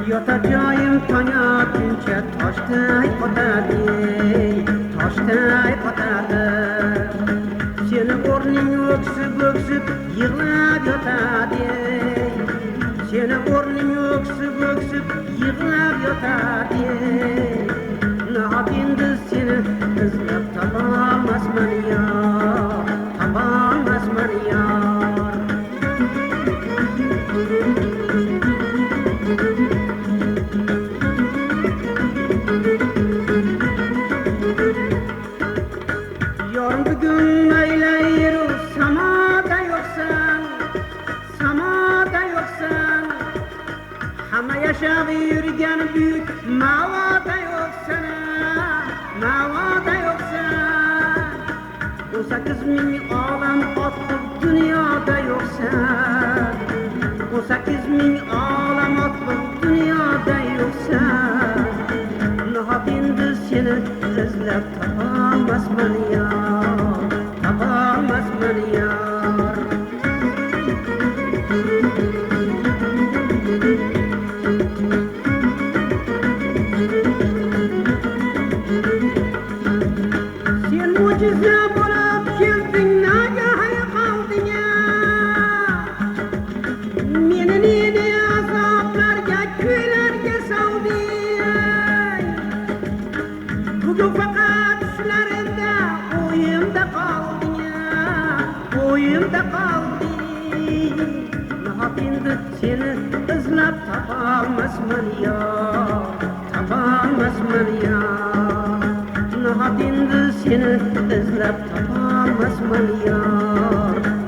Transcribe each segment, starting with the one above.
Yotacağım tanıyatınca taştay patadi, taştay patadi. Senin ornin öksüp öksüp yığlap yotadi. Senin ornin öksüp öksüp yığlap yotadi. Ne yapayım seni izlep tapamazman ya, tapamazman ya. Yarın bugün eyleyir samada yoksan, samada yoksan. Ama yaşab yürgen büyük mavada yoksan, mavada yoksan. 18 bin alam atlık dünyada yoksan, 18 bin alam atlık dünyada yoksan. Ne yapayım seni izlep tapamazman ya, tapamazman ya. Sen mucize bulup geldin nagahay kaldın ya. Meni nene azaplarga kuylarga savdin. Bugün fakat düşlerimde oyumda kaldın ya, oyumda kaldın. Ne yapayım seni izlep tapamazman ya, tapamazman ya. Ne yapayım seni izlep tapamazman ya,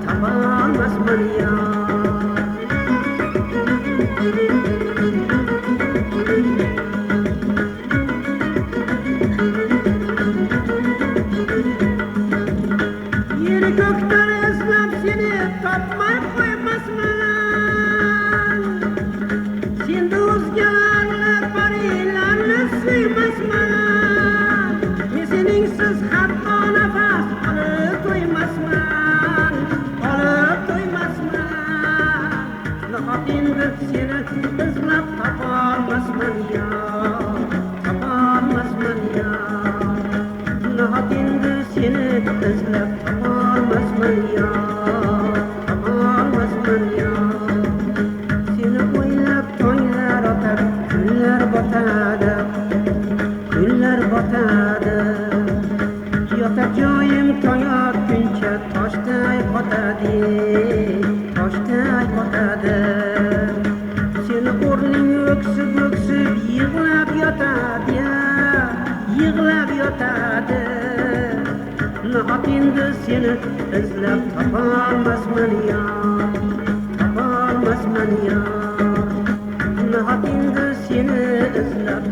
tapamazman ya. Yeri gökten izlep seni tapmay koymazman. Sen de özgelerle barilerle suymazman. Men seningsiz hatto nafas olib to'ymazman, olib to'ymazman. Ne yapayım seni izlep tapamazman ya, tapamazman ya. Ne yapayım seni izlep tapamazman ya, tapamazman ya. Seni o'ylab tonglar otar, kunlar botadi, kunlar botadi. Yotar joyim tong otguncha toshday qotadi, toshday qotadi. Seni o'rning o'ksib o'ksib yig'lab yotadi, yig'lab yotadi. Ne yapayım seni izlep tapamazman ya, tapamazman ya. Ne yapayım seni izlep